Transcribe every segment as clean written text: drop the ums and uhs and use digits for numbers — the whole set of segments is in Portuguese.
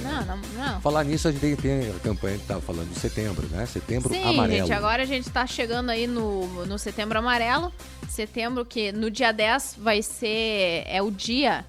né? Não. Falar nisso, a gente tem a campanha que estava falando de setembro, né? Setembro Sim, Amarelo. gente, agora a gente tá chegando aí no Setembro Amarelo. Setembro que no dia 10 vai ser o dia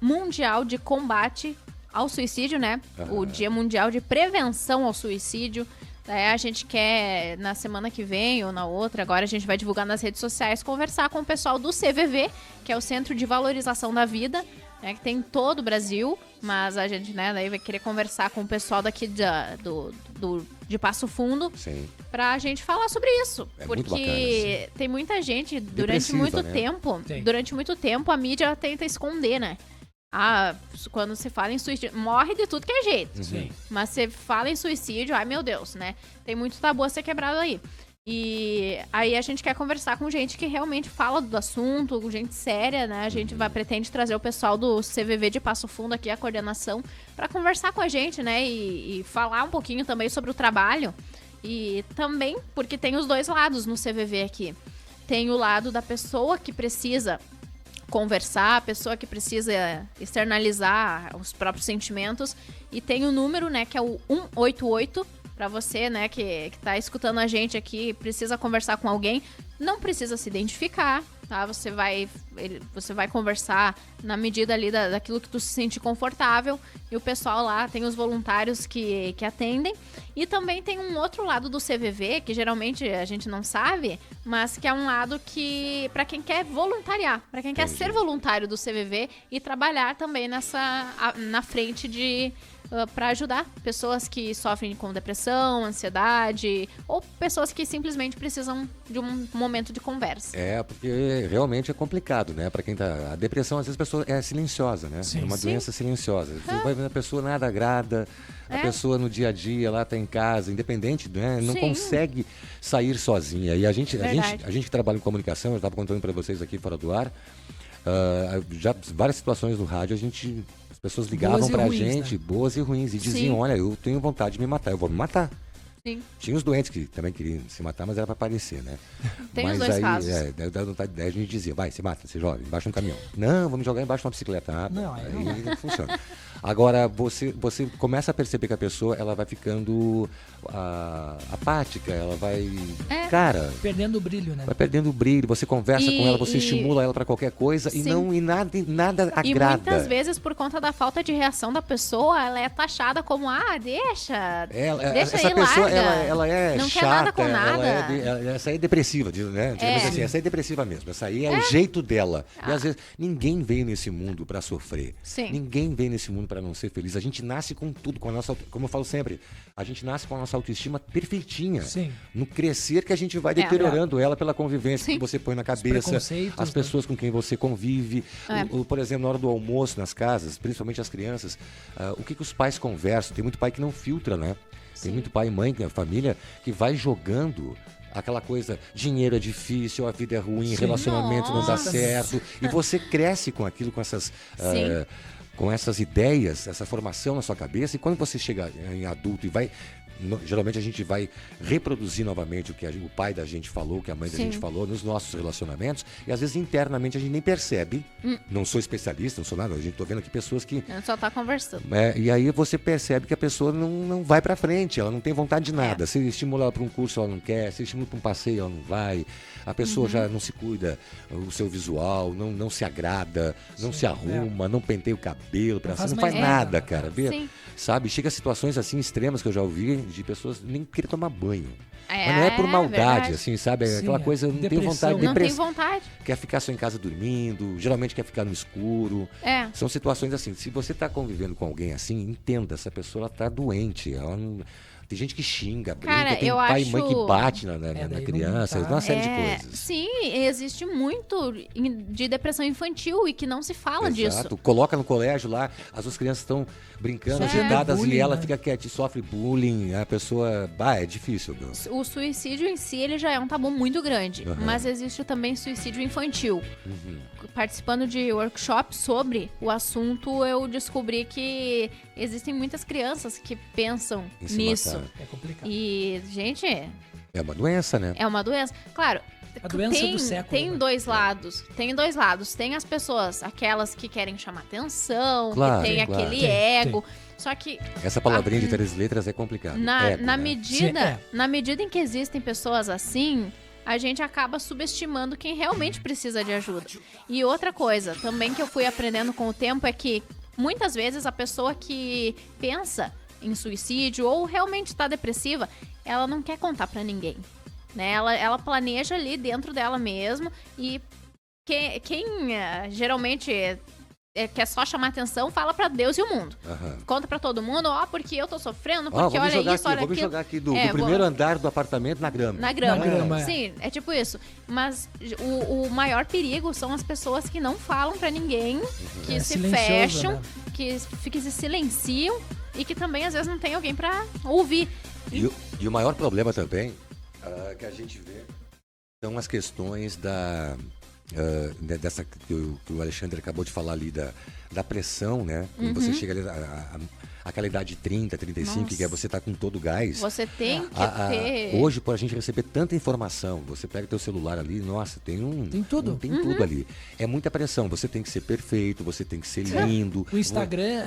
mundial de combate ao suicídio, né? O dia mundial de prevenção ao suicídio. A gente quer, na semana que vem ou na outra, agora a gente vai divulgar nas redes sociais, conversar com o pessoal do CVV, que é o Centro de Valorização da Vida, né, que tem em todo o Brasil, mas a gente, né, daí vai querer conversar com o pessoal daqui de Passo Fundo. Sim. Pra gente falar sobre isso. Muito bacana, porque tem muita gente, Depressiva, durante muito tempo, a mídia tenta esconder, né? Quando se fala em suicídio, morre de tudo que é jeito. Sim. Mas você fala em suicídio, ai meu Deus, né? Tem muito tabu a ser quebrado aí. E aí a gente quer conversar com gente que realmente fala do assunto, com gente séria, né? A gente pretende trazer o pessoal do CVV de Passo Fundo aqui, a coordenação, pra conversar com a gente, né? E falar um pouquinho também sobre o trabalho. E também, porque tem os dois lados no CVV aqui. Tem o lado da pessoa que precisa conversar, a pessoa que precisa externalizar os próprios sentimentos, e tem o número, né, que é o 188, para você, né, que tá escutando a gente aqui, precisa conversar com alguém, não precisa se identificar, tá? Você vai conversar na medida ali daquilo que tu se sente confortável, e o pessoal lá tem os voluntários que atendem. E também tem um outro lado do CVV, que geralmente a gente não sabe, mas que é um lado que, para quem quer voluntariar, para quem quer ser voluntário do CVV e trabalhar também na frente para ajudar pessoas que sofrem com depressão, ansiedade, ou pessoas que simplesmente precisam de um momento de conversa. Porque realmente é complicado, né? Para quem tá... A depressão, às vezes, a pessoa é silenciosa, né? Sim, é uma doença silenciosa. Você vai ver a pessoa nada agrada, a pessoa no dia a dia, lá tá em casa, independente, né? Não consegue sair sozinha. E a gente que trabalha em comunicação, eu estava contando para vocês aqui fora do ar, já várias situações no rádio, as pessoas ligavam pra gente, né? Boas e ruins, e diziam, olha, eu tenho vontade de me matar, eu vou me matar. Sim. Tinha os doentes que também queriam se matar, mas era pra aparecer, né? Tem mas os dois aí, casos. Da vontade de 10 a gente dizia, vai, se mata, se joga, embaixo de um caminhão. Não, vamos jogar embaixo de uma bicicleta. Não, aí não funciona. Agora, você começa a perceber que a pessoa, ela vai ficando apática, ela vai... Cara... Perdendo o brilho, né? Vai perdendo o brilho, você conversa com ela, você estimula ela pra qualquer coisa e nada agrada. E muitas vezes, por conta da falta de reação da pessoa, ela é taxada como, deixa essa aí, pessoa, larga. ela é não chata, quer nada com nada. Essa aí é depressiva, né? Assim, essa aí é depressiva mesmo, essa aí é o jeito dela. E às vezes, ninguém veio nesse mundo pra sofrer. Sim. Ninguém veio nesse mundo pra não ser feliz. A gente nasce com tudo, com a nossa, como eu falo sempre, a gente nasce com a nossa autoestima perfeitinha. Sim. No crescer que a gente vai deteriorando ela pela convivência que você põe na cabeça, as pessoas com quem você convive. Por exemplo, na hora do almoço nas casas, principalmente as crianças, o que os pais conversam? Tem muito pai que não filtra, né? Tem muito pai e mãe, família, que vai jogando aquela coisa, dinheiro é difícil, a vida é ruim, relacionamento não dá certo. E você cresce com aquilo, com essas ideias, essa formação na sua cabeça, e quando você chega em adulto e vai... Geralmente a gente vai reproduzir novamente o que o pai da gente falou, o que a mãe da gente falou nos nossos relacionamentos, e às vezes internamente a gente nem percebe. Não sou especialista, não sou nada, a gente tô vendo aqui pessoas que... Só tá conversando. E aí você percebe que a pessoa não vai pra frente, ela não tem vontade de nada. Se estimula ela pra um curso, ela não quer, se estimula pra um passeio, ela não vai. A pessoa já não se cuida, o seu visual, não se agrada, não se arruma, não penteia o cabelo, não faz nada, cara. Sabe? Chega a situações assim extremas que eu já ouvi de pessoas nem querer tomar banho. Mas não é por maldade, assim, sabe? Aquela coisa, não tem vontade. Não tem vontade. Quer ficar só em casa dormindo, geralmente quer ficar no escuro. São situações assim. Se você está convivendo com alguém assim, entenda, essa pessoa está doente. Ela não... Tem gente que xinga, brinca, tem pai e mãe que bate na criança, uma série de coisas. Sim, existe muito de depressão infantil e que não se fala disso. Coloca no colégio lá, as duas crianças estão brincando, agitadas, bullying, e ela fica quieta, sofre bullying, a pessoa... é difícil. O suicídio em si, ele já é um tabu muito grande, mas existe também suicídio infantil. Participando de workshops sobre o assunto, eu descobri que existem muitas crianças que pensam nisso. É complicado. E, gente... É uma doença, né? É uma doença. Claro, A doença do século. Tem dois lados. Tem dois lados. Tem as pessoas, aquelas que querem chamar atenção, que tem aquele ego. Só que... Essa palavrinha de 3 letras é complicada. Na medida em que existem pessoas assim, a gente acaba subestimando quem realmente precisa de ajuda. E outra coisa também que eu fui aprendendo com o tempo é que muitas vezes a pessoa que pensa em suicídio ou realmente está depressiva, ela não quer contar pra ninguém, né? Ela planeja ali dentro dela mesmo e quem geralmente quer só chamar atenção, fala pra Deus e o mundo. Conta pra todo mundo, porque eu tô sofrendo, porque olha isso, olha aquilo. Vou me jogar aqui do primeiro andar do apartamento na grama. Na grama. Sim, é tipo isso. Mas o maior perigo são as pessoas que não falam pra ninguém, que se fecham, né? que se silenciam e que também às vezes não tem alguém pra ouvir. E o maior problema também que a gente vê são as questões dessa que o Alexandre acabou de falar ali, da pressão, né? Quando você chega ali aquela idade de 30, 35, que você tá com todo o gás. Você tem que ter... Hoje, por a gente receber tanta informação, você pega teu celular ali, nossa, tem tudo. Tem tudo ali. É muita pressão, você tem que ser perfeito, você tem que ser lindo. O Instagram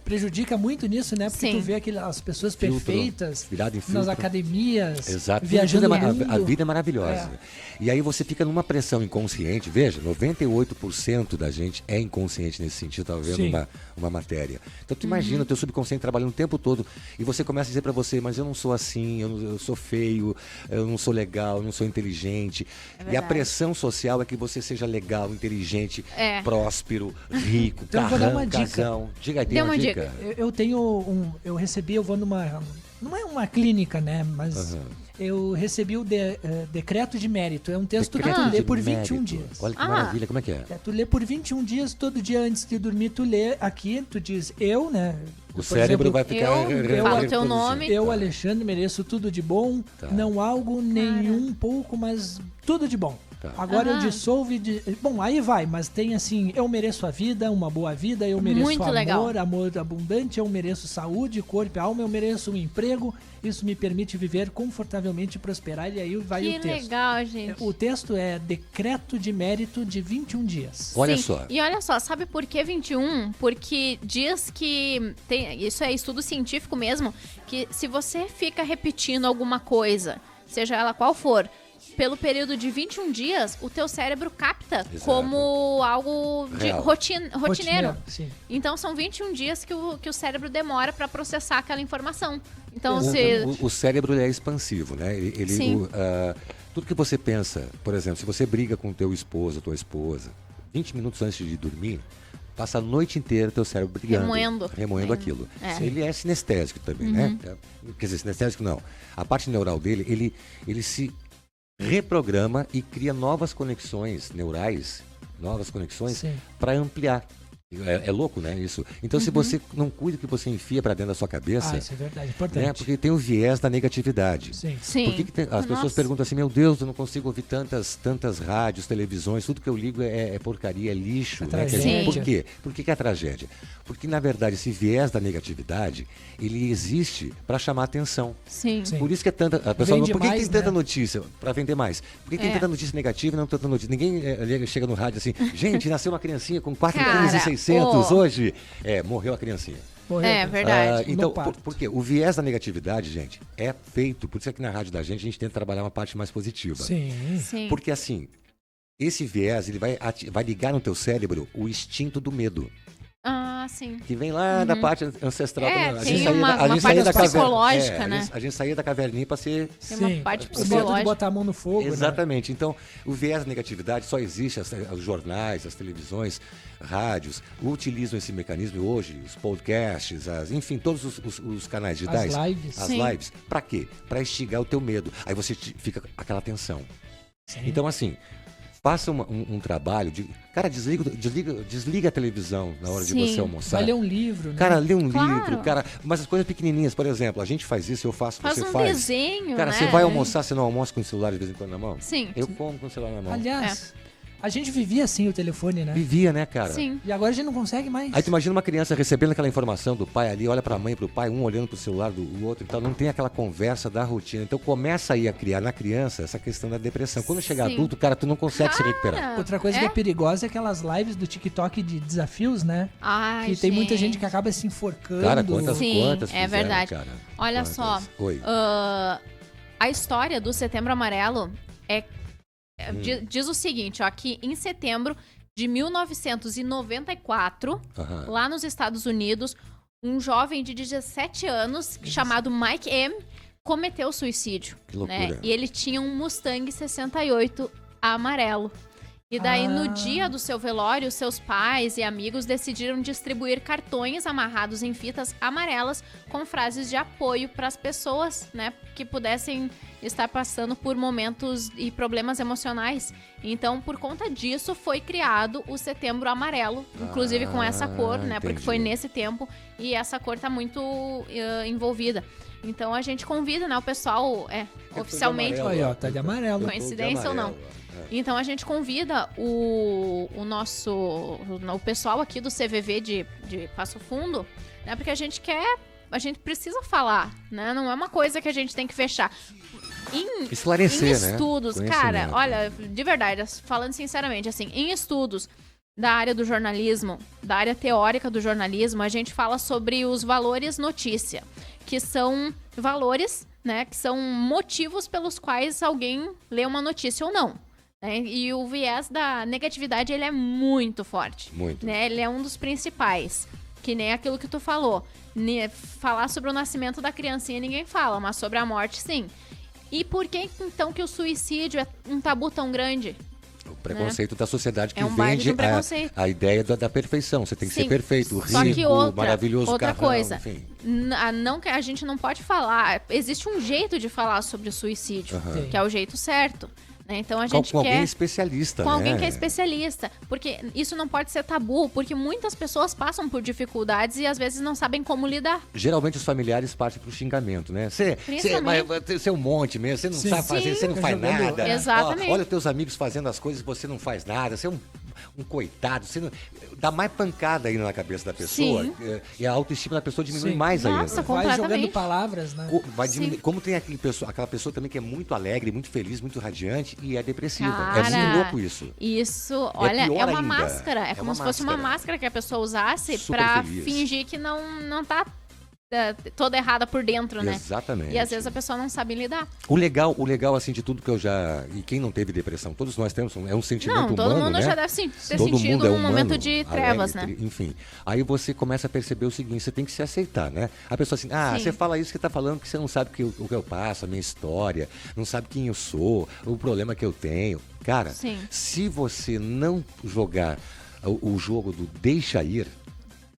prejudica muito nisso, né? Porque tu vê as pessoas perfeitas nas academias, viajando no mundo. A vida é maravilhosa. E aí você fica numa pressão inconsciente. Veja, 98% da gente é inconsciente nesse sentido. Estava vendo uma matéria. Então tu imagina o teu subconsciente trabalhando o tempo todo e você começa a dizer pra você, mas eu não sou assim, eu sou feio, eu não sou legal, eu não sou inteligente. E a pressão social é que você seja legal, inteligente, próspero, rico, então, carrão, vou dar uma casão. Diga aí, tem uma dica. Eu recebi, eu vou numa... Não é uma clínica, né? Mas eu recebi o decreto de mérito. É um texto que tu lê por 21 dias. Olha que maravilha, como é que é? Tu lê por 21 dias, todo dia antes de dormir, tu lê aqui, tu diz, eu, né? O cérebro vai ficar... Fala o teu nome. Eu, Alexandre, mereço tudo de bom, não algo nenhum pouco, mas tudo de bom. Agora eu dissolvo Bom, aí vai, mas tem assim, eu mereço a vida, uma boa vida, eu mereço amor abundante, eu mereço saúde, corpo e alma, eu mereço um emprego, isso me permite viver confortavelmente e prosperar, e aí vai o texto. Que legal, gente. O texto é decreto de mérito de 21 dias. Olha só. E olha só, sabe por que 21? Porque diz que, isso é estudo científico mesmo, que se você fica repetindo alguma coisa, seja ela qual for, pelo período de 21 dias, o teu cérebro capta como algo de rotineiro. Sim. Então, são 21 dias que o cérebro demora para processar aquela informação. Então, o cérebro é expansivo, né? Tudo que você pensa, por exemplo, se você briga com teu esposo, tua esposa, 20 minutos antes de dormir, passa a noite inteira teu cérebro brigando, remoendo aquilo. Ele é sinestésico também, né? Quer dizer, sinestésico não. A parte neural dele, ele se reprograma e cria novas conexões neurais, para ampliar. É louco, né, isso? Então, se você não cuida do que você enfia para dentro da sua cabeça... isso é verdade, importante. Né, porque tem o viés da negatividade. Sim. Por que as pessoas perguntam assim, meu Deus, eu não consigo ouvir tantas rádios, televisões, tudo que eu ligo é porcaria, é lixo. Né? Por quê? Por que é tragédia? Porque, na verdade, esse viés da negatividade, ele existe para chamar atenção. Sim. Por isso que é tanta... A pessoa, por que tem tanta notícia? Para vender mais. Por que tem tanta notícia negativa e não tanta notícia? Ninguém chega no rádio assim, gente, nasceu uma criancinha com 4 quilos e 600 hoje. Morreu a criancinha. É verdade. Então, por quê? O viés da negatividade, gente, é feito. Por isso que na rádio da gente, a gente tenta trabalhar uma parte mais positiva. Sim. Porque assim, esse viés, ele vai ligar no teu cérebro o instinto do medo. Sim. Que vem lá da parte ancestral. A gente saía da psicológica, né? A gente saía da caverninha para ser... Tem uma parte psicológica. De botar a mão no fogo, exatamente. Né? Então, o viés da negatividade só existe, os jornais, as televisões, rádios, utilizam esse mecanismo hoje, os podcasts, enfim, todos os canais digitais. As lives. Para quê? Para instigar o teu medo. Aí você fica aquela tensão. Sim. Então, assim... Faça um trabalho de... Cara, desliga a televisão na hora de você almoçar. Vai ler um livro, né? Cara, lê um livro, cara. Mas as coisas pequenininhas, por exemplo, a gente faz isso, eu faço, você faz. Faz um desenho, cara, né? você vai almoçar, você não almoça com o celular de vez em quando na mão? Sim. Eu como com o celular na mão. Aliás, A gente vivia assim o telefone, né? Vivia, né, cara? Sim. E agora a gente não consegue mais. Aí tu imagina uma criança recebendo aquela informação do pai ali, olha pra mãe e pro pai, um olhando pro celular do outro, então não tem aquela conversa da rotina. Então começa aí a criar na criança essa questão da depressão. Quando chega adulto, cara, tu não consegue se recuperar. Outra coisa que é perigosa é aquelas lives do TikTok de desafios, né? Ai, que tem muita gente que acaba se enforcando. Cara, quantas fizeram, é verdade. Cara? Olha só, a história do Setembro Amarelo diz o seguinte, ó, que em setembro de 1994, lá nos Estados Unidos, um jovem de 17 anos, chamado Mike M., cometeu suicídio. Que loucura. Né? E ele tinha um Mustang 68 amarelo. E daí, no dia do seu velório, seus pais e amigos decidiram distribuir cartões amarrados em fitas amarelas com frases de apoio para as pessoas, né, que pudessem estar passando por momentos e problemas emocionais. Então, por conta disso, foi criado o Setembro Amarelo, inclusive com essa cor, né, entendi. porque foi nesse tempo e essa cor tá muito envolvida. Então, a gente convida, né, o pessoal oficialmente... Aí, ó, tá de amarelo. Coincidência ou não? Então a gente convida o pessoal aqui do CVV de Passo Fundo, né? Porque a gente precisa falar, né? Não é uma coisa que a gente tem que fechar. Esclarecer, em estudos, né? cara, olha, de verdade, falando sinceramente, assim, em estudos da área do jornalismo, da área teórica do jornalismo, a gente fala sobre os valores notícia, que são valores, né? Que são motivos pelos quais alguém lê uma notícia ou não. E o viés da negatividade, ele é muito forte. Muito. Né? Ele é um dos principais. Que nem aquilo que tu falou. Falar sobre o nascimento da criancinha ninguém fala, mas sobre a morte, sim. E por que, então, que o suicídio é um tabu tão grande? O preconceito da sociedade que vende a ideia da perfeição. Você tem que ser perfeito, Só que rico, maravilhoso, outra carrão, coisa, enfim. A gente não pode falar. Existe um jeito de falar sobre o suicídio, que é o jeito certo. Então a gente com alguém especialista, com alguém que é especialista, porque isso não pode ser tabu, porque muitas pessoas passam por dificuldades e às vezes não sabem como lidar. Geralmente os familiares partem pro xingamento, né? Você é um monte mesmo, você não sabe fazer, você não faz nada. Exatamente. Olha teus amigos fazendo as coisas, você não faz nada, você é um coitado, você não... dá mais pancada aí na cabeça da pessoa. E a autoestima da pessoa diminui mais ainda. Nossa, vai jogando palavras, né? Vai diminuir. Como tem aquela pessoa também que é muito alegre, muito feliz, muito radiante e é depressiva. Cara, é muito louco isso. Isso, olha, é uma ainda. máscara. É como se fosse uma máscara que a pessoa usasse pra fingir que não tá toda errada por dentro, né? Exatamente. E às vezes a pessoa não sabe lidar. O legal, assim, de tudo que eu já... E quem não teve depressão, todos nós temos, é um sentimento humano, todo mundo né? já deve ter todo sentido mundo um momento de trevas, alegre, né? Enfim, aí você começa a perceber o seguinte, você tem que se aceitar, né? A pessoa assim, você fala isso que tá falando que você não sabe o que eu passo, a minha história, não sabe quem eu sou, o problema que eu tenho. Cara, se você não jogar o jogo do deixa ir,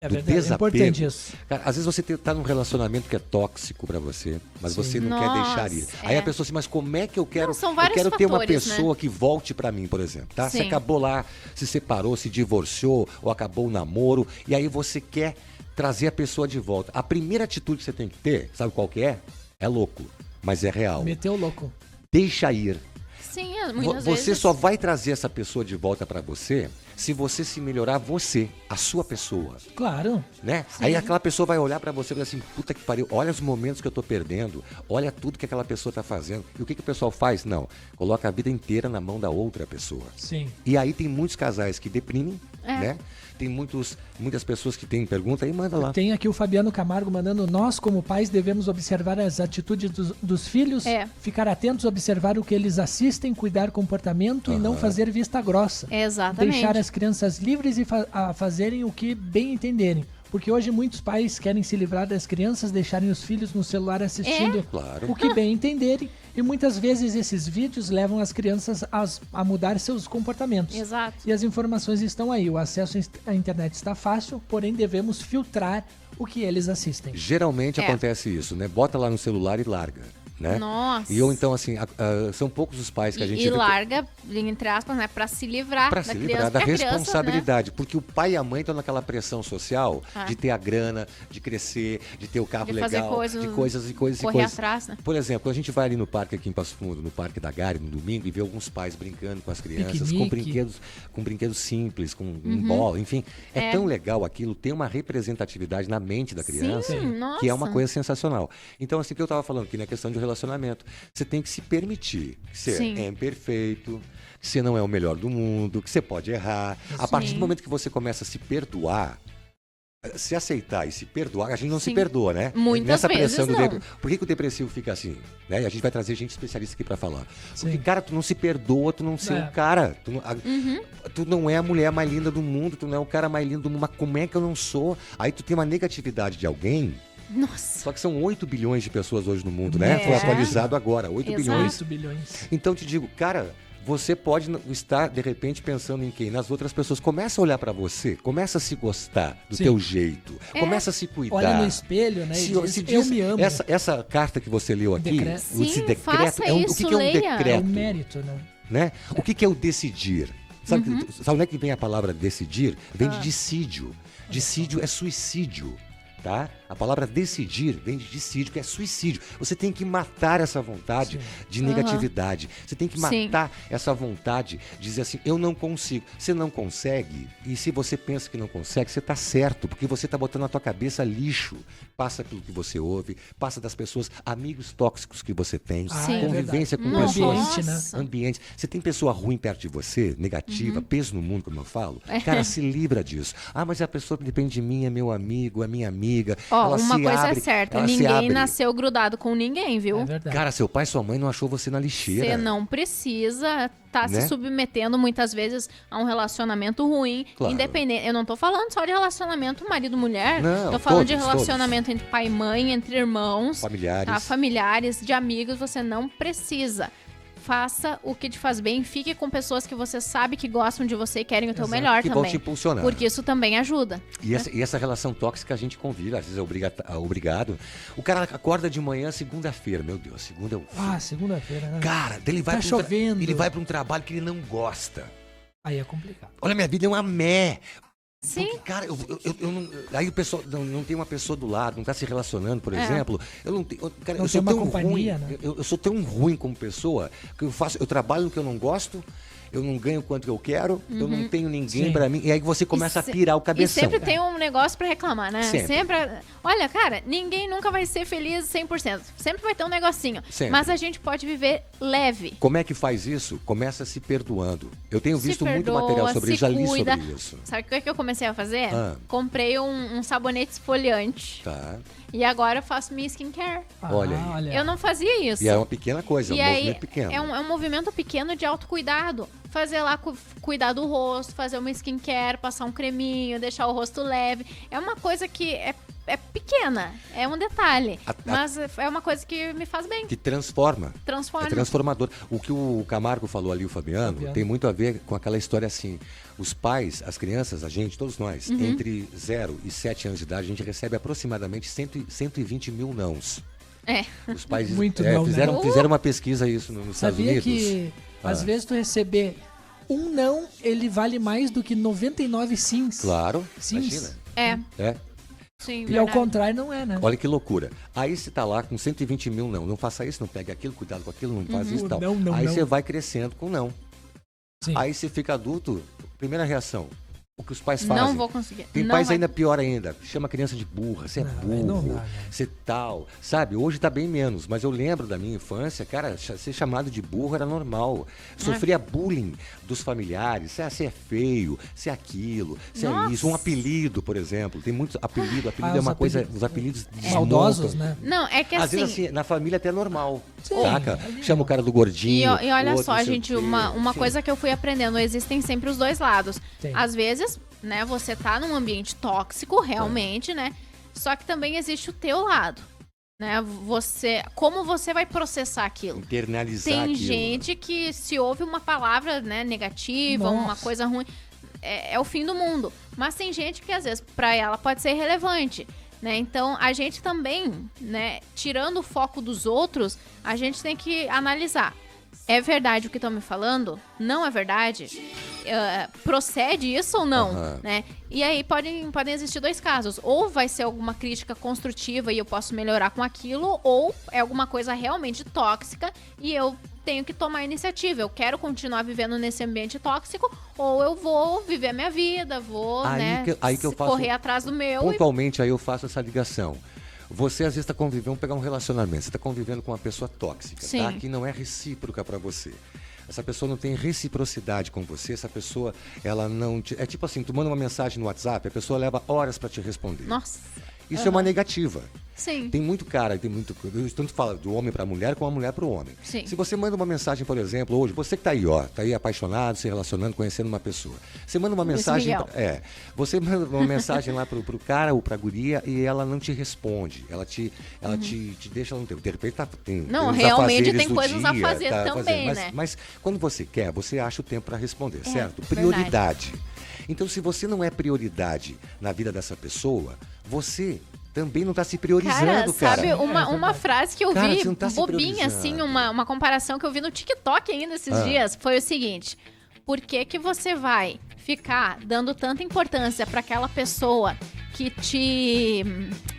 do desapego. É importante isso. Cara, às vezes você tá num relacionamento que é tóxico pra você, mas você não quer deixar ir. Aí a pessoa assim, mas como é que eu quero... São vários eu quero ter uma fatores, pessoa né? que volte pra mim, por exemplo, tá? Sim. Você acabou lá, se separou, se divorciou, ou acabou o namoro, e aí você quer trazer a pessoa de volta. A primeira atitude que você tem que ter, sabe qual que é? É louco, mas é real. Meteu louco. Deixa ir. Sim, muitas vezes. Você só vai trazer essa pessoa de volta pra você se você se melhorar você, a sua pessoa. Claro. Né? Aí aquela pessoa vai olhar pra você e vai assim, puta que pariu, olha os momentos que eu tô perdendo, olha tudo que aquela pessoa tá fazendo. E o que o pessoal faz? Não, coloca a vida inteira na mão da outra pessoa. Sim. E aí tem muitos casais que deprimem, né? Tem muitas pessoas que têm pergunta aí, manda lá. Tem aqui o Fabiano Camargo mandando, nós como pais devemos observar as atitudes dos filhos, ficar atentos, observar o que eles assistem, cuidar comportamento e não fazer vista grossa. Exatamente. Deixar as crianças livres e fazerem o que bem entenderem. Porque hoje muitos pais querem se livrar das crianças, deixarem os filhos no celular assistindo o que bem entenderem. E muitas vezes esses vídeos levam as crianças a mudar seus comportamentos. Exato. E as informações estão aí. O acesso à internet está fácil, porém devemos filtrar o que eles assistem. Geralmente acontece isso, né? Bota lá no celular e larga. Né? Nossa. E eu, então, assim, são poucos os pais que a gente... E larga, entre aspas, né, pra se livrar da criança. Da responsabilidade. Criança, né? Porque o pai e a mãe estão naquela pressão social de ter a grana, de crescer, de ter o carro legal, de coisas. Correr atrás, né? Por exemplo, a gente vai ali no parque aqui em Passo Fundo, no Parque da Gare, no domingo, e vê alguns pais brincando com as crianças, com brinquedos simples, com bola, enfim. É tão legal aquilo, tem uma representatividade na mente da criança, que é uma coisa sensacional. Então, assim, que eu estava falando aqui na questão de relacionamento, você tem que se permitir ser imperfeito, que você não é o melhor do mundo, que você pode errar. A partir do momento que você começa a se perdoar, se aceitar e se perdoar, a gente não se perdoa, né? Muitas vezes não. Por que o depressivo fica assim? Né? E a gente vai trazer gente especialista aqui pra falar. Porque, cara, tu não se perdoa, tu não ser um cara. Tu não é a mulher mais linda do mundo, tu não é o cara mais lindo do mundo. Mas como é que eu não sou? Aí tu tem uma negatividade de alguém. Nossa. Só que são 8 bilhões de pessoas hoje no mundo, né? Foi atualizado agora, 8 bilhões. 8 bilhões. Então te digo, cara, você pode estar, de repente, pensando em quem? Nas outras pessoas. Começa a olhar pra você, começa a se gostar do teu jeito, começa a se cuidar. Olha no espelho, né? Se diz, eu me amo. Essa carta que você leu aqui, esse decreto, o que é um decreto? É um mérito, né? O que é o decidir? Sabe onde é que vem a palavra decidir? Vem de dissídio. Dissídio é suicídio. Tá? A palavra decidir vem de dissídio, que é suicídio. Você tem que matar essa vontade de negatividade. Você tem que matar essa vontade de dizer assim, eu não consigo. Você não consegue, e se você pensa que não consegue, você está certo, porque você está botando na tua cabeça lixo. Passa pelo que você ouve, passa das pessoas, amigos tóxicos que você tem, convivência com pessoas, ambiente. Você tem pessoa ruim perto de você, negativa, peso no mundo, como eu falo. Cara, se livra disso. Ah, mas a pessoa que depende de mim é meu amigo, é minha amiga. Uma coisa é certa, ninguém nasceu grudado com ninguém, viu? É verdade. Cara, seu pai e sua mãe não achou você na lixeira. Você não precisa estar se submetendo muitas vezes a um relacionamento ruim, independente. Eu não tô falando só de relacionamento marido-mulher, tô falando de relacionamento entre pai e mãe, entre irmãos, familiares, de amigos, você não precisa. Faça o que te faz bem, fique com pessoas que você sabe que gostam de você e querem o teu melhor também. Que vão te impulsionar. Porque isso também ajuda. E essa relação tóxica a gente convive, às vezes é obrigado. O cara acorda de manhã, segunda-feira, meu Deus, segunda é o... segunda-feira, né? Cara, ele vai chovendo. Ele vai para um trabalho que ele não gosta. Aí é complicado. Olha, minha vida é uma mé. Sim. Porque, cara, eu não, aí o pessoal não tem uma pessoa do lado, não tá se relacionando, por exemplo. Eu não tenho. Cara, eu sou tão ruim. Né? Eu sou tão ruim como pessoa que eu trabalho no que eu não gosto. Eu não ganho quanto eu quero, eu não tenho ninguém pra mim. E aí você começa a pirar o cabeção. E sempre tem um negócio pra reclamar, né? Sempre. Olha, cara, ninguém nunca vai ser feliz 100%. Sempre vai ter um negocinho. Sempre. Mas a gente pode viver leve. Como é que faz isso? Começa se perdoando. Eu tenho visto muito material sobre isso, já li sobre isso. Sabe o que eu comecei a fazer? Comprei um sabonete esfoliante. Tá. E agora eu faço minha skincare. Olha aí. Eu não fazia isso. E é uma pequena coisa, movimento pequeno. É um movimento pequeno de autocuidado. Fazer lá, cuidar do rosto, fazer uma skincare, passar um creminho, deixar o rosto leve. É uma coisa que é pequena, é um detalhe. Mas é uma coisa que me faz bem. Que transforma. Transforma. É transformador. O que o Camargo falou ali, o Fabiano, tem muito a ver com aquela história assim. Os pais, as crianças, a gente, todos nós, entre 0 e 7 anos de idade, a gente recebe aproximadamente 120 mil nãos. Os pais fizeram uma pesquisa isso nos Estados Unidos. Sabia que às vezes tu receber um não, ele vale mais do que 99 sims. Claro, sims. imagina. Sim, e ao contrário não é, né? Olha que loucura. Aí você tá lá com 120 mil não faz isso, não pegue aquilo, cuidado com aquilo, não faz isso e tal. Aí você vai crescendo com não. Sim. Aí você fica adulto, primeira reação, o que os pais fazem. Não vou conseguir. Tem pais ainda pior ainda. Chama a criança de burra. Você é burro. Você tal. Sabe? Hoje tá bem menos. Mas eu lembro da minha infância, cara, ser chamado de burro era normal. Sofria bullying dos familiares. Você é feio. Você é aquilo. Você é isso. Um apelido, por exemplo. Tem muitos apelidos. Apelido é uma coisa... Os apelidos maldosos, né? Não, é que às vezes, assim, na família até é normal. Saca? Chama o cara do gordinho. E olha só, gente, uma coisa que eu fui aprendendo. Existem sempre os dois lados. Às vezes, né, você tá num ambiente tóxico, realmente, né? Só que também existe o teu lado, né? Como você vai processar aquilo? Internalizar aquilo. Tem gente que se ouve uma palavra, né, negativa, uma coisa ruim, é o fim do mundo. Mas tem gente que às vezes pra ela pode ser irrelevante. né? Então, a gente também, né, tirando o foco dos outros, a gente tem que analisar. É verdade o que estão me falando? Não é verdade? Procede isso ou não? Né? E aí podem existir dois casos. Ou vai ser alguma crítica construtiva e eu posso melhorar com aquilo, ou é alguma coisa realmente tóxica e eu tenho que tomar iniciativa. Eu quero continuar vivendo nesse ambiente tóxico, ou eu vou viver a minha vida, vou aí que eu faço, correr atrás do meu. Pontualmente, aí eu faço essa ligação. Você às vezes está convivendo, vamos pegar um relacionamento, você está convivendo com uma pessoa tóxica, tá? Que não é recíproca para você. Essa pessoa não tem reciprocidade com você, essa pessoa, ela não... É tipo assim, tu manda uma mensagem no WhatsApp, a pessoa leva horas para te responder. Nossa. Isso é uma negativa. Sim. Tem muito cara, tanto fala do homem para a mulher como a mulher para o homem. Sim. Se você manda uma mensagem, por exemplo, hoje, você que tá aí apaixonado, se relacionando, conhecendo uma pessoa. Você manda uma mensagem, você manda uma mensagem lá pro cara ou pra guria e ela não te responde. Ela te deixa no tempo. De repente tem não, realmente tem coisas a fazer também, né? Mas quando você quer, você acha o tempo para responder, certo? Prioridade. Verdade. Então, se você não é prioridade na vida dessa pessoa, você também não está se priorizando, cara. Sabe uma frase que eu vi, tá bobinha, assim, uma comparação que eu vi no TikTok ainda esses dias, foi o seguinte: por que você vai ficar dando tanta importância para aquela pessoa que te...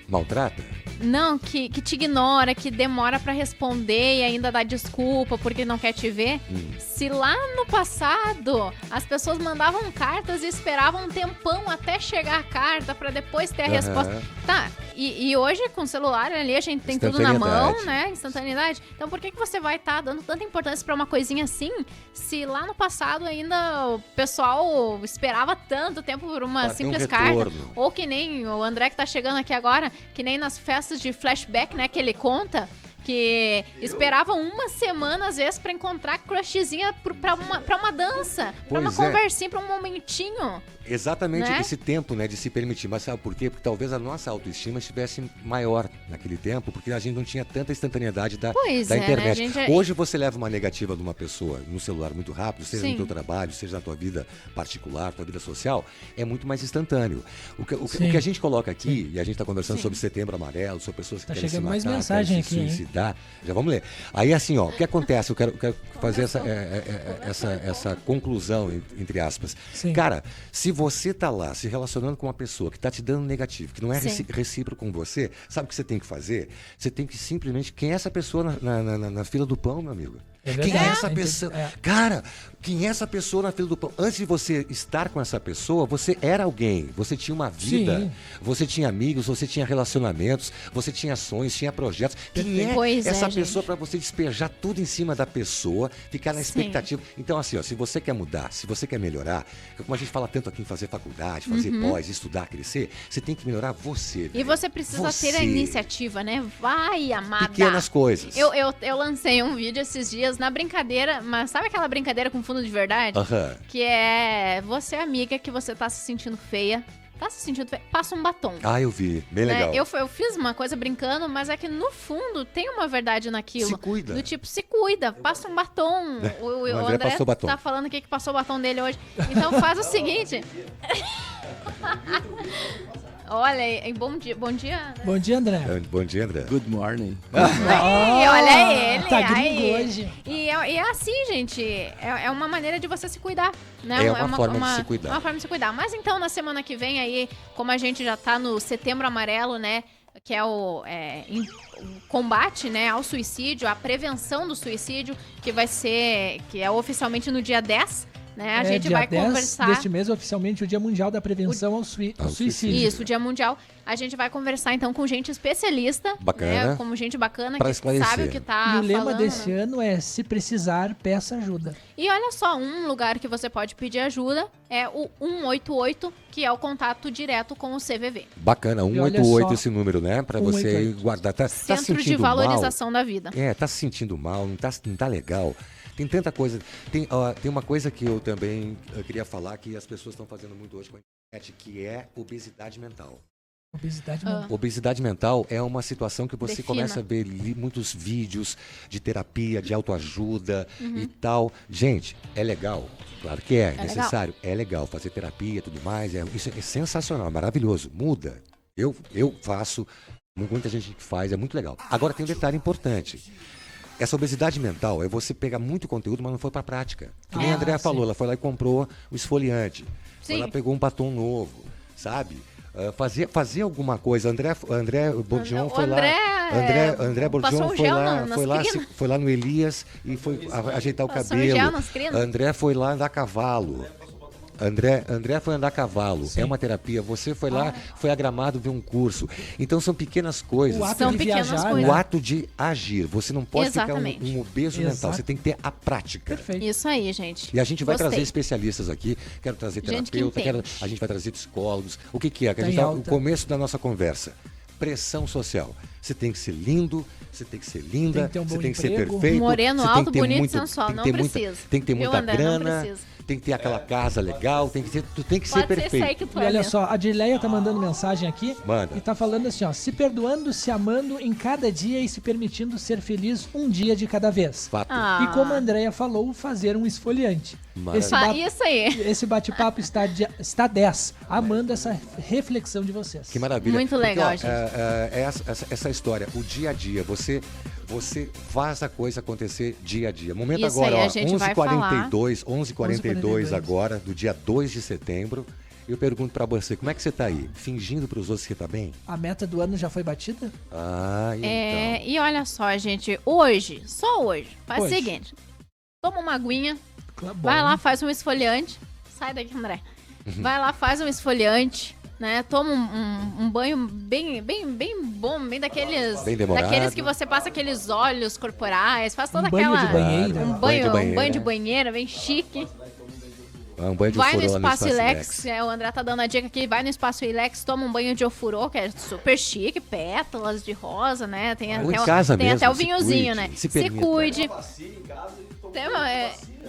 maltrata? Não, que te ignora, que demora pra responder e ainda dá desculpa porque não quer te ver. Se lá no passado as pessoas mandavam cartas e esperavam um tempão até chegar a carta pra depois ter a resposta. Tá, e hoje com o celular ali a gente tem tudo na mão, né? Instantaneidade. Então por que você vai estar dando tanta importância pra uma coisinha assim, se lá no passado ainda o pessoal esperava tanto tempo por uma simples carta? Ou que nem o André que tá chegando aqui agora, que nem nas festas de flashback, né, que ele conta, que esperavam uma semana, às vezes, pra encontrar crushzinha pra uma dança, pra uma conversinha, pra um momentinho. Exatamente, né? Esse tempo, né, de se permitir. Mas sabe por quê? Porque talvez a nossa autoestima estivesse maior naquele tempo, porque a gente não tinha tanta instantaneidade da internet. Né? Hoje você leva uma negativa de uma pessoa no celular muito rápido, seja no teu trabalho, seja na tua vida particular, tua vida social, é muito mais instantâneo. O que a gente coloca aqui, e a gente está conversando sobre Setembro Amarelo, sobre pessoas que querem se matar, querem se suicidar. Já vamos ler. Aí assim, ó, o que acontece? Eu quero fazer essa conclusão, entre aspas. Cara, se você tá lá se relacionando com uma pessoa que tá te dando negativo, que não é recíproco com você, sabe o que você tem que fazer? Você tem que simplesmente... Quem é essa pessoa na fila do pão, meu amigo? Quem é essa pessoa? Cara, quem é essa pessoa na fila do pão? Antes de você estar com essa pessoa, você era alguém. Você tinha uma vida, você tinha amigos, você tinha relacionamentos, você tinha sonhos, tinha projetos. Quem é essa pessoa para você despejar tudo em cima da pessoa, ficar na expectativa? Então, assim, ó, se você quer mudar, se você quer melhorar, como a gente fala tanto aqui em fazer faculdade, fazer pós, estudar, crescer, você tem que melhorar você. E você precisa ter a iniciativa, né? Vai, amada. Pequenas coisas. Eu lancei um vídeo esses dias na brincadeira, mas sabe aquela brincadeira com fundo de verdade? Que é você, amiga, que você tá se sentindo feia. Tá se sentindo feia? Passa um batom. Eu vi. Bem legal. Eu fiz uma coisa brincando, mas é que no fundo tem uma verdade naquilo. Se cuida. Do tipo, se cuida, passa um batom. O André passou batom. Tá falando aqui que passou o batom dele hoje. Então faz o seguinte... Olha, bom dia. Bom dia, André. Bom dia, André. Good morning. Olha ele. Tá gringo hoje. E é assim, gente. É uma maneira de você se cuidar, né? É uma forma de se cuidar. Uma forma de se cuidar. Mas então, na semana que vem aí, como a gente já tá no Setembro Amarelo, né? Que é o combate, né, ao suicídio, a prevenção do suicídio, que é oficialmente no dia 10. Né? A gente vai conversar. Deste mês, oficialmente, o Dia Mundial da Prevenção ao Suicídio. Isso, o Dia Mundial. A gente vai conversar, então, com gente especialista. Bacana. Né? Como gente bacana pra que esclarecer. Sabe o que tá falando. E o lema desse ano é: se precisar, peça ajuda. E olha só, um lugar que você pode pedir ajuda é o 188, que é o contato direto com o CVV. Bacana, 188 esse número, né? Pra você guardar. Centro de Valorização da Vida. Tá se sentindo mal, não tá legal. Tem tanta coisa. Tem uma coisa que eu também queria falar, que as pessoas estão fazendo muito hoje com a internet, que é obesidade mental. Obesidade mental é uma situação que você começa a ver muitos vídeos de terapia, de autoajuda e tal. Gente, é legal. Claro que é necessário. Legal. É legal fazer terapia e tudo mais. Isso é sensacional, maravilhoso. Muda. Eu faço, muita gente que faz, é muito legal. Agora tem um detalhe importante. Essa obesidade mental é você pegar muito conteúdo, mas não foi pra prática. Que nem a Andrea falou, ela foi lá e comprou o esfoliante. Foi lá, pegou um batom novo, sabe? Fazer alguma coisa. André Bourdion foi lá. André Bourdion foi lá no Elias e foi ajeitar o cabelo. André foi lá andar a cavalo. André foi andar a cavalo. Sim. É uma terapia. Você foi lá, foi a Gramado ver um curso. Então são pequenas coisas. O ato de viajar, o ato de agir. Você não pode ficar um obeso mental. Você tem que ter a prática. Perfeito. Isso aí, gente. E a gente vai trazer especialistas aqui. Quero trazer terapeuta. A gente vai trazer psicólogos. O que é? O começo da nossa conversa. Pressão social. Você tem que ser lindo, você tem que ser linda, você tem que ser perfeito. Moreno, alto, bonito, sensual. Não precisa. Tem que ter muita grana. Tem que ter aquela casa legal, tu tem que ser perfeito. E olha só, a Dileia tá mandando mensagem aqui. Manda. E tá falando assim, ó, se perdoando, se amando em cada dia e se permitindo ser feliz um dia de cada vez. Fato. E como a Andrea falou, fazer um esfoliante. Isso aí. Esse bate-papo está 10, amando essa reflexão de vocês. Que maravilha. Muito legal, gente. Essa história, o dia a dia, você faz a coisa acontecer dia a dia. Momento isso agora, ó, 11h42 agora, do dia 2 de setembro. Eu pergunto pra você, como é que você tá aí? Fingindo pros outros que tá bem? A meta do ano já foi batida? Então. E olha só, gente, hoje, só hoje, faz o seguinte, toma uma aguinha, vai lá, faz um esfoliante, sai daqui, André. Vai lá, faz um esfoliante, né? Toma um banho bem bom, bem daqueles... Bem demorado. Daqueles que você passa aqueles óleos corporais, faz toda banho aquela... de banheira. Um banho de banheira, bem chique. Um banho de vai no ofurô Espaço Ilex, o André tá dando a dica aqui, vai no Espaço Ilex, toma um banho de ofurô, que é super chique, pétalas de rosa, né? Tem até o vinhozinho, né? Se cuide.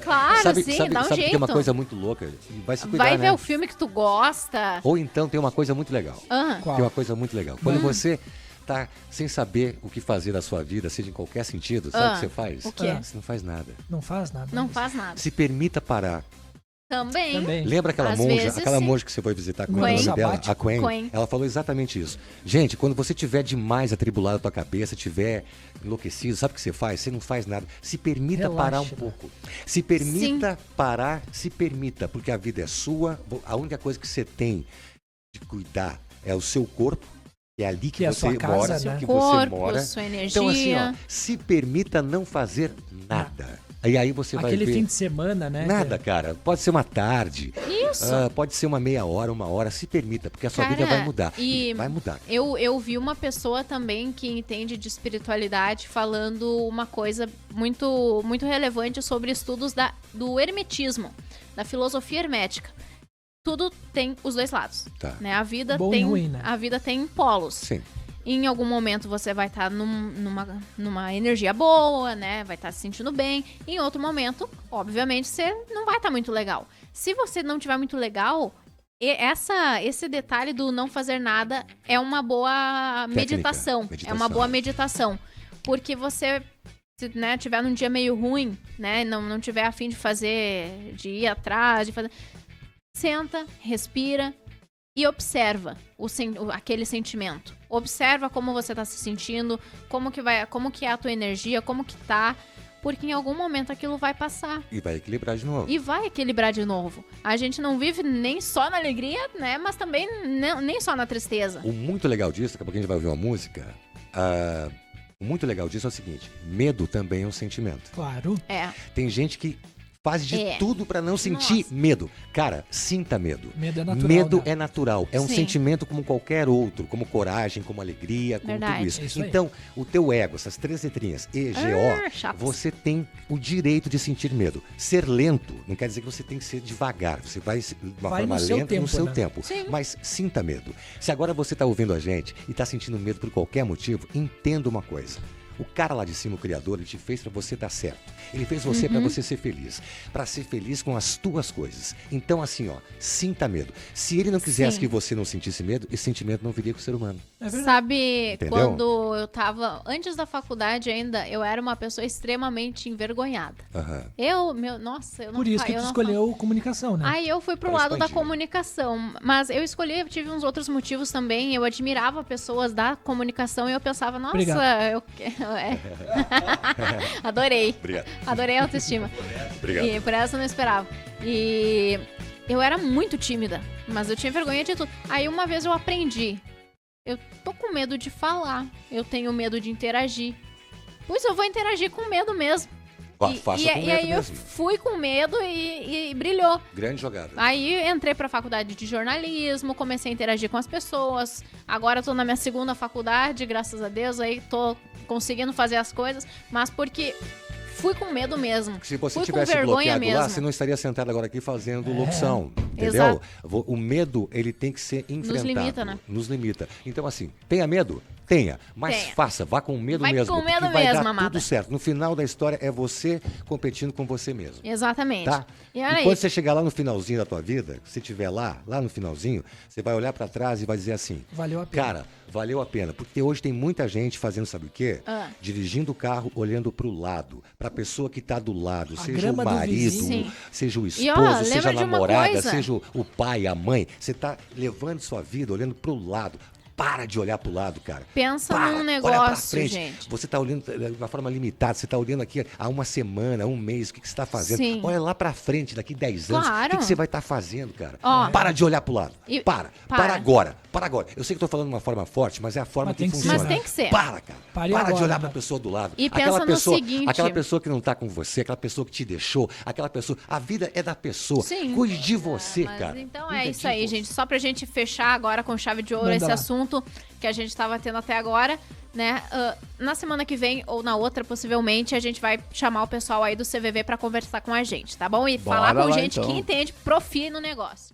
Claro, dá um jeito. Tem uma coisa muito louca, vai se cuidar, vai ver o filme que tu gosta. Ou então tem uma coisa muito legal. Tem uma coisa muito legal. Quando você tá sem saber o que fazer da sua vida, seja em qualquer sentido, sabe o que você faz? O quê? Você não faz nada. Não faz nada. Não faz nada. Se permita parar. Também. Lembra aquela monja que você foi visitar com o nome dela? A Quen. Ela falou exatamente isso. Gente, quando você tiver demais atribulado a tua cabeça, tiver enlouquecido, sabe o que você faz? Você não faz nada. Se permita parar um pouco. Se permita parar, se permita, porque a vida é sua. A única coisa que você tem de cuidar é o seu corpo. É ali que você mora, né? que corpo, você mora. Sua energia. Então assim, ó, se permita não fazer nada. E aí você vai ver... Aquele fim de semana, né? Nada, cara. Pode ser uma tarde. Isso. Pode ser uma meia hora, uma hora. Se permita, porque a sua vida vai mudar. Vai mudar. Eu vi uma pessoa também que entende de espiritualidade falando uma coisa muito, muito relevante sobre estudos do hermetismo, da filosofia hermética. Tudo tem os dois lados. Tá. Né? A vida bom tem e ruim, né? A vida tem polos. Sim. Em algum momento você vai estar numa energia boa, né? Vai estar se sentindo bem. Em outro momento, obviamente, você não vai estar muito legal. Se você não estiver muito legal, esse detalhe do não fazer nada é uma boa meditação. É uma boa meditação. Porque você, se tiver num dia meio ruim, né? Não tiver a fim de fazer, de ir atrás, de fazer... Senta, respira e observa aquele sentimento. Observa como você tá se sentindo, como que é a tua energia, como que tá, porque em algum momento aquilo vai passar. E vai equilibrar de novo. A gente não vive nem só na alegria, né, mas também nem só na tristeza. O muito legal disso, daqui a pouco a gente vai ouvir uma música, o muito legal disso é o seguinte, medo também é um sentimento. Claro. Tem gente que faz de tudo pra não sentir medo. Cara, sinta medo. Medo é natural. Medo é natural. É um sentimento como qualquer outro, como coragem, como alegria, como tudo isso. Então, o teu ego, essas 3 letrinhas, E-G-O, você tem o direito de sentir medo. Ser lento não quer dizer que você tem que ser devagar. Você vai de uma forma lenta no seu tempo. Mas sinta medo. Se agora você tá ouvindo a gente e tá sentindo medo por qualquer motivo, entenda uma coisa. O cara lá de cima, o Criador, ele te fez para você dar certo. Ele fez você para você ser feliz. Para ser feliz com as tuas coisas. Então, assim, ó, sinta medo. Se ele não quisesse que você não sentisse medo, esse sentimento não viria com o ser humano. Sabe, Entendeu? quando eu tava... Antes da faculdade ainda, eu era uma pessoa extremamente envergonhada. Nossa, eu não... Por isso que tu escolheu comunicação, né? Aí eu fui pro lado da comunicação. Mas eu tive uns outros motivos também. Eu admirava pessoas da comunicação e eu pensava, nossa, Adorei. Obrigado. Adorei a autoestima. Obrigado. E por essa eu não esperava. E eu era muito tímida, mas eu tinha vergonha de tudo. Aí uma vez eu aprendi. Eu tô com medo de falar. Eu tenho medo de interagir. Pois eu vou interagir com medo mesmo. E aí eu fui com medo e brilhou. Grande jogada. Aí entrei pra faculdade de jornalismo, comecei a interagir com as pessoas. Agora eu tô na minha segunda faculdade, graças a Deus, aí tô conseguindo fazer as coisas, mas porque fui com medo mesmo. Se você tivesse bloqueado lá, você não estaria sentado agora aqui fazendo locução, entendeu? Exato. O medo, ele tem que ser enfrentado. Nos limita, né? Nos limita. Então, assim, tenha medo? Tenha, mas faça, vá com medo mesmo. Vai com medo mesmo, amada. Vai dar tudo certo. No final da história é você competindo com você mesmo. Exatamente. Tá? E quando você chegar lá no finalzinho da tua vida, se estiver lá no finalzinho, você vai olhar pra trás e vai dizer assim: valeu a pena. Cara, valeu a pena. Porque hoje tem muita gente fazendo, sabe o quê? Dirigindo o carro, olhando pro lado, pra pessoa que tá do lado, seja o marido, seja o esposo, seja a namorada, seja o pai, a mãe. Você tá levando sua vida olhando pro lado. Para de olhar pro lado, cara. Pensa num negócio, olha pra frente. Gente. Você tá olhando de uma forma limitada, você tá olhando aqui há uma semana, um mês, o que você tá fazendo. Sim. Olha lá pra frente, daqui 10 anos, o que você vai estar fazendo, cara? Para de olhar pro lado. Para agora. Eu sei que eu tô falando de uma forma forte, mas é a forma que funciona. Mas tem que ser. Para, cara. Para de olhar pra pessoa do lado. E pensa no seguinte. Aquela pessoa que não tá com você, aquela pessoa que te deixou, aquela pessoa... A vida é da pessoa. Sim. Cuide de você, cara. Então é isso aí, gente. Só pra gente fechar agora com chave de ouro esse assunto que a gente estava tendo até agora, né? Na semana que vem ou na outra, possivelmente, a gente vai chamar o pessoal aí do CVV para conversar com a gente, tá bom? E falar com gente que entende, profie no negócio.